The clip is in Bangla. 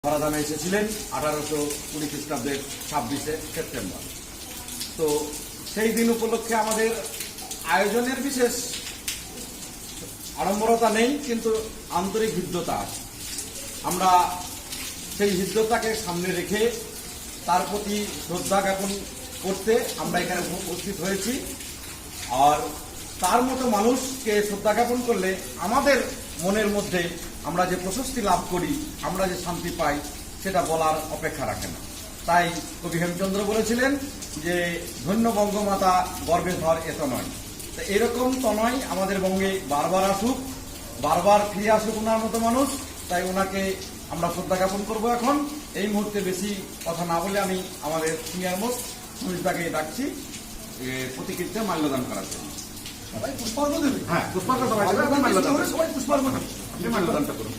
ধরাধামে এসেছিলেন 1820 খ্রিস্টাব্দের 26শে সেপ্টেম্বর। তো সেই দিন উপলক্ষে আমাদের আয়োজনের বিশেষ আড়ম্বরতা নেই, কিন্তু আন্তরিক হৃদ্যতা আছে। আমরা সেই হৃদ্যতাকে সামনে রেখে তার প্রতি শ্রদ্ধা জ্ঞাপন করতে আমরা এখানে উপস্থিত হয়েছি। আর তার মতো মানুষকে শ্রদ্ধা জ্ঞাপন করলে আমাদের মনের মধ্যে আমরা যে প্রশস্তি লাভ করি, আমরা যে শান্তি পাই, সেটা বলার অপেক্ষা রাখে না। তাই কবি হেমচন্দ্র বলেছিলেন যে ধন্য বঙ্গমাতা গর্বে ধর এত নয়। তো এরকম তনয় আমাদের বঙ্গে বারবার আসুক, বারবার ফিরে আসুক ওনার মতো মানুষ। তাই ওনাকে আমরা শ্রদ্ধা জ্ঞাপন করবো। এখন এই মুহূর্তে বেশি কথা না বলে আমি আমাদের সিনিয়র মোস্ট সুমিতাকে ডাকছি প্রতিকৃতিতে মাল্যদান করার জন্য। পুষ্পার্ঘ দেবে। হ্যাঁ, পুষ্পার্ঘ সবাই মাল্যদান, আপনি মাল্যদানটা করুন।